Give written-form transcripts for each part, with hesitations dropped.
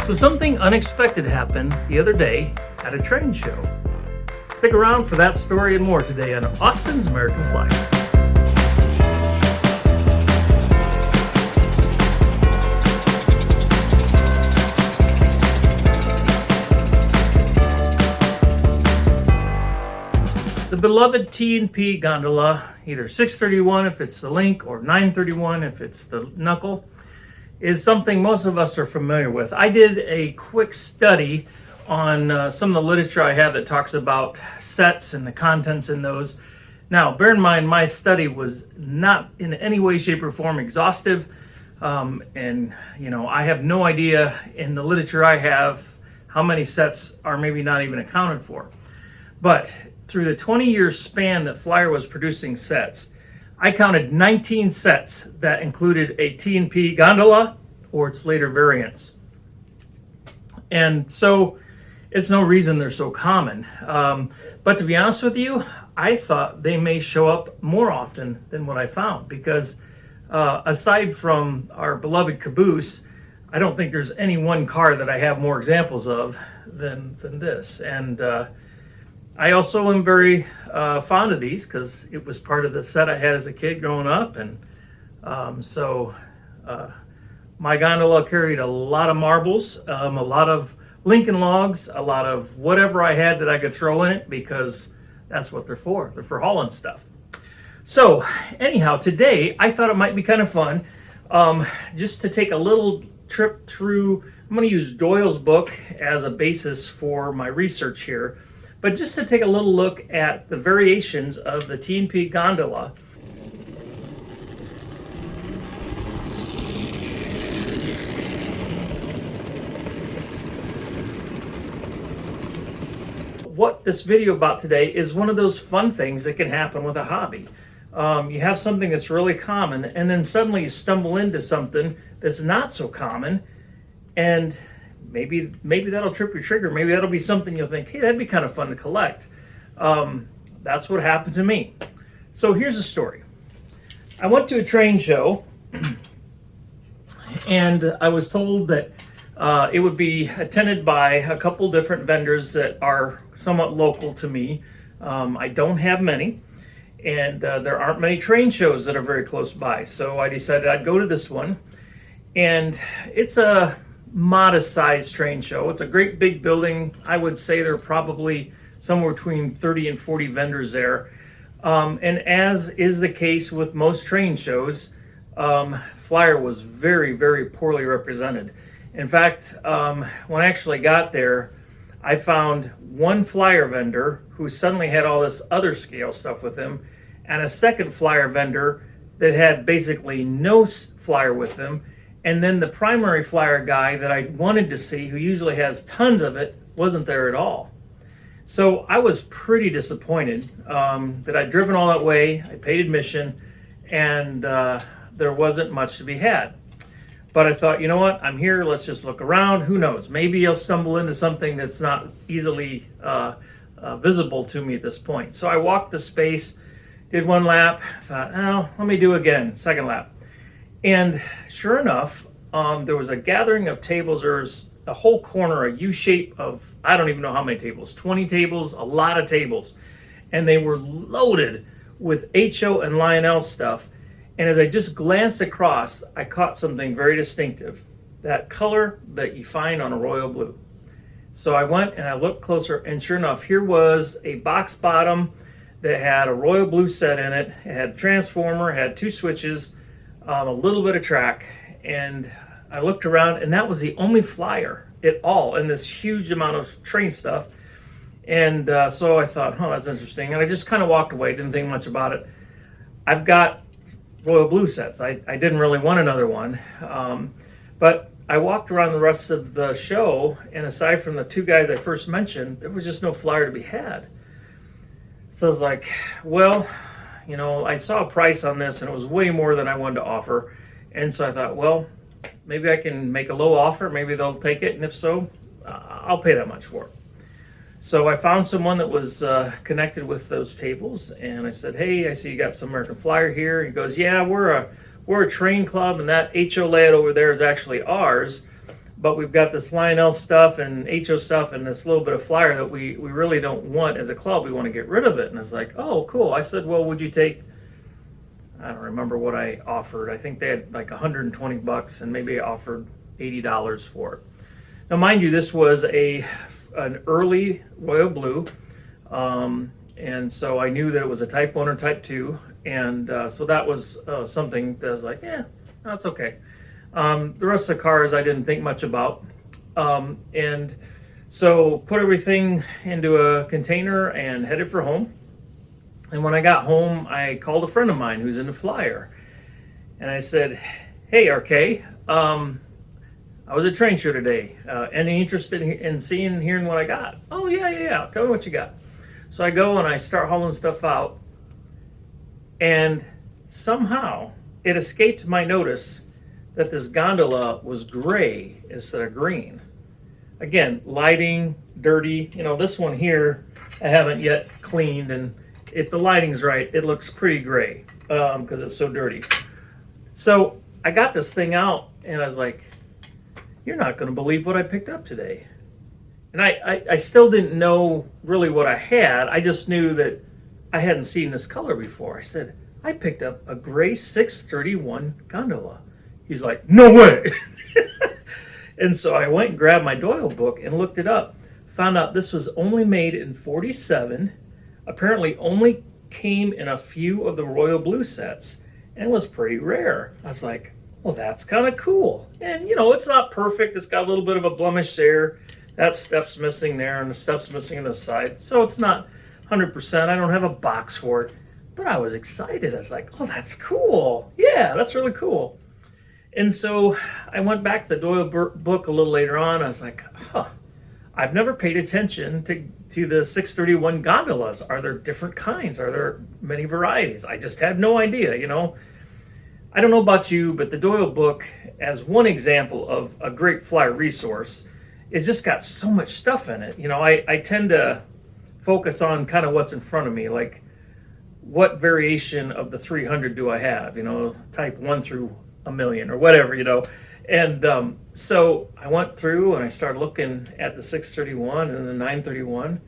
So something unexpected happened the other day at a train show. Stick around for that story and more today on Austin's American Flyer. The beloved T&P gondola, either 631 if it's the link or 931 if it's the knuckle, is something most of us are familiar with. I did a quick study on some of the literature I have that talks about sets and the contents in those. Now, bear in mind, my study was not in any way, shape, or form exhaustive, and I have no idea in the literature I have how many sets are maybe not even accounted for. But through the 20-year span that Flyer was producing sets, I counted 19 sets that included a T&P gondola or its later variants. And so it's no reason they're so common. But to be honest with you, I thought they may show up more often than what I found, because aside from our beloved caboose, I don't think there's any one car that I have more examples of than this. And I also am very fond of these because it was part of the set I had as a kid growing up. And so my gondola carried a lot of marbles, a lot of Lincoln logs, a lot of whatever I had that I could throw in it, because that's what they're for. They're for hauling stuff. So anyhow, today I thought it might be kind of fun just to take a little trip through. I'm going to use Doyle's book as a basis for my research here. But just to take a little look at the variations of the T&P gondola. What this video about today is one of those fun things that can happen with a hobby. You have something that's really common, and then suddenly you stumble into something that's not so common, and maybe that'll trip your trigger. Maybe that'll be something you'll think, hey, that'd be kind of fun to collect. That's what happened to me. So here's the story. I went to a train show, and I was told that it would be attended by a couple different vendors that are somewhat local to me. I don't have many, and there aren't many train shows that are very close by. So I decided I'd go to this one, and it's a modest sized train show. It's a great big building. I would say there are probably somewhere between 30 and 40 vendors there. And as is the case with most train shows, Flyer was very, very poorly represented. In fact, when I actually got there, I found one Flyer vendor who suddenly had all this other scale stuff with him, and a second Flyer vendor that had basically no Flyer with them. And then the primary Flyer guy that I wanted to see, who usually has tons of it, wasn't there at all. So I was pretty disappointed that I'd driven all that way, I paid admission, and there wasn't much to be had. But I thought, you know what, I'm here, let's just look around. Who knows, maybe I'll stumble into something that's not easily visible to me at this point. So I walked the space, did one lap, thought, oh, let me do again, second lap. And sure enough, there was a gathering of tables. There was a whole corner, a U-shape of, I don't even know how many tables, 20 tables, a lot of tables. And they were loaded with HO and Lionel stuff. And as I just glanced across, I caught something very distinctive, that color that you find on a royal blue. So I went and I looked closer, and sure enough, here was a box bottom that had a royal blue set in it. It had a transformer, had two switches, a little bit of track, and I looked around, and that was the only Flyer at all in this huge amount of train stuff. And so I thought, oh, that's interesting. And I just kind of walked away, didn't think much about it. I've got royal blue sets. I didn't really want another one. But I walked around the rest of the show, and aside from the two guys I first mentioned, there was just no Flyer to be had. So I was like, well, I saw a price on this, and it was way more than I wanted to offer. And so I thought, well, maybe I can make a low offer. Maybe they'll take it. And if so, I'll pay that much for it. So I found someone that was connected with those tables, and I said, hey, I see you got some American Flyer here. He goes, yeah, we're a train club, and that HO layout over there is actually ours. but we've got this Lionel stuff and HO stuff and this little bit of flyer that we really don't want as a club. We want to get rid of it. And it's like, oh, cool. I said, well, would you take, I don't remember what I offered. I think they had like $120 and maybe I offered $80 for it. Now, mind you, this was an early royal blue. And so I knew that it was a type 1 or type 2. And so that was something that I was like, yeah, that's okay. The rest of the cars I didn't think much about. And so put everything into a container and headed for home. And when I got home, I called a friend of mine who's into flyer. And I said, hey, RK, I was at train show today. Any interest in seeing and hearing what I got? Oh, yeah. Tell me what you got. So I go and I start hauling stuff out. And somehow it escaped my notice that this gondola was gray instead of green. Again, lighting, dirty. You know, this one here I haven't yet cleaned. And if the lighting's right, it looks pretty gray because it's so dirty. So I got this thing out and I was like, you're not going to believe what I picked up today. And I still didn't know really what I had. I just knew that I hadn't seen this color before. I said, I picked up a gray 631 gondola. He's like, no way. And so I went and grabbed my Doyle book and looked it up. Found out this was only made in 47. Apparently only came in a few of the royal blue sets and was pretty rare. I was like, well, that's kind of cool. And, you know, it's not perfect. It's got a little bit of a blemish there. That step's missing there, and the step's missing on the side. So it's not 100%. I don't have a box for it. But I was excited. I was like, oh, that's cool. Yeah, that's really cool. And so I went back to the Doyle book a little later on. I was like, I've never paid attention to the 631 gondolas. Are there different kinds? Are there many varieties? I just had no idea, you know. I don't know about you, but the Doyle book, as one example of a great flyer resource, it's just got so much stuff in it. You know, I tend to focus on kind of what's in front of me, like what variation of the 300 do I have, you know, type 1 through a million or whatever, you know. And so I went through and I started looking at the 631 and the 931.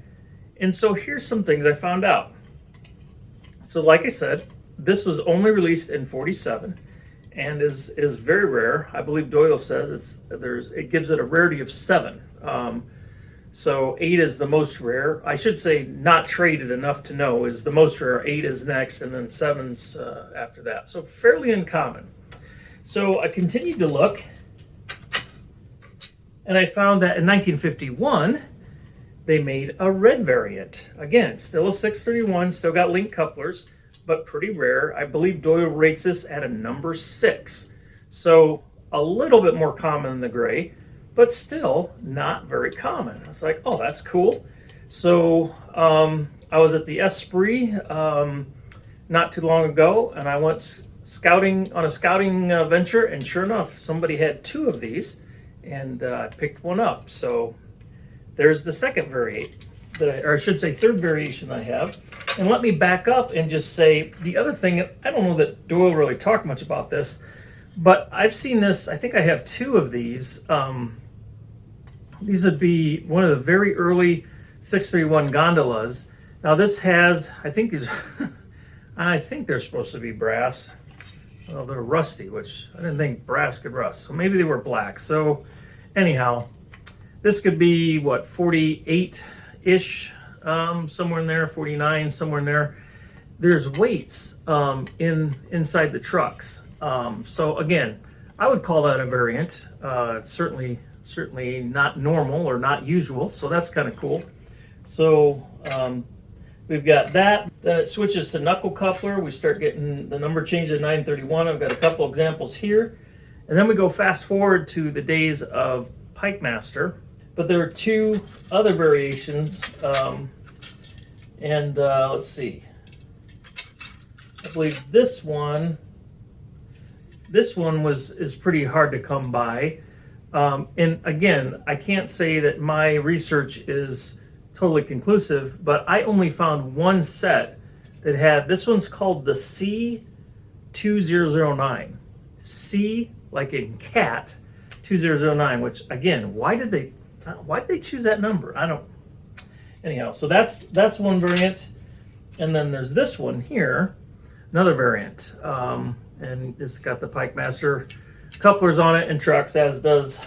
And so here's some things I found out. So like I said, this was only released in 47 and is very rare. I believe Doyle says it gives it a rarity of 7. So 8 is the most rare. I should say not traded enough to know is the most rare. 8 is next, and then 7's after that. So fairly uncommon. So I continued to look, and I found that in 1951, they made a red variant. Again, still a 631, still got link couplers, but pretty rare. I believe Doyle rates this at a number 6. So a little bit more common than the gray, but still not very common. I was like, oh, that's cool. So I was at the Esprit not too long ago, and I went scouting on a scouting venture, and sure enough, somebody had 2 of these, and I picked one up. So there's the second variant, or I should say third variation I have. And let me back up and just say the other thing, I don't know that Doyle really talked much about this, but I've seen this, I think I have 2 of these. These would be one of the very early 631 gondolas. Now this has, I think these, I think they're supposed to be brass. Well, they're rusty, which I didn't think brass could rust. So maybe they were black. So anyhow, this could be, what, 48-ish, somewhere in there, 49, somewhere in there. There's weights inside the trucks. So again, I would call that a variant. Certainly not normal or not usual. So that's kind of cool. So we've got that. Then it switches to knuckle coupler. We start getting the number changed to 931. I've got a couple examples here. And then we go fast forward to the days of Pike Master. But there are 2 other variations. Let's see. I believe this one is pretty hard to come by. And again, I can't say that my research is totally conclusive, but I only found one set that had, this one's called the C2009. C, like in cat, 2009, which again, why did they choose that number? I don't. Anyhow, so that's one variant, and then there's this one here, another variant, and it's got the Pike Master couplers on it and trucks, as does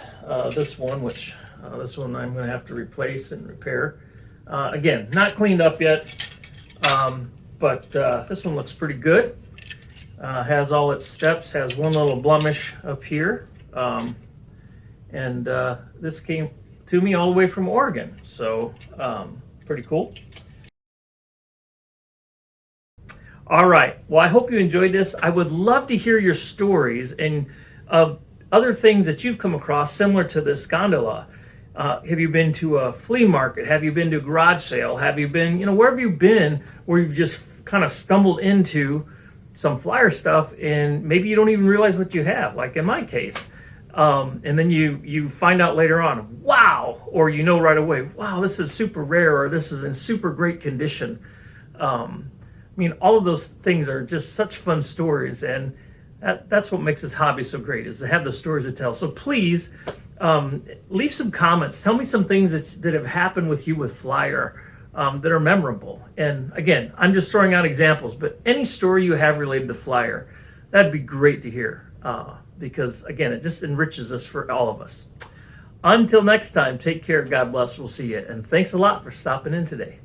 this one, which this one I'm going to have to replace and repair. Again, not cleaned up yet, but this one looks pretty good. Has all its steps, has one little blemish up here, and this came to me all the way from Oregon, so pretty cool. All right, well, I hope you enjoyed this. I would love to hear your stories and of other things that you've come across similar to this gondola. Have you been to a flea market? Have you been to a garage sale? Have you been, where have you been where you've just kind of stumbled into some flyer stuff and maybe you don't even realize what you have, like in my case. And then you find out later on, wow, or right away, wow, this is super rare, or this is in super great condition. All of those things are just such fun stories, and that's what makes this hobby so great, is to have the stories to tell. So please leave some comments. Tell me some things that have happened with you with flyer that are memorable. And again, I'm just throwing out examples, but any story you have related to flyer, that'd be great to hear. Because again, it just enriches us for all of us. Until next time, take care, God bless, we'll see you, and thanks a lot for stopping in today.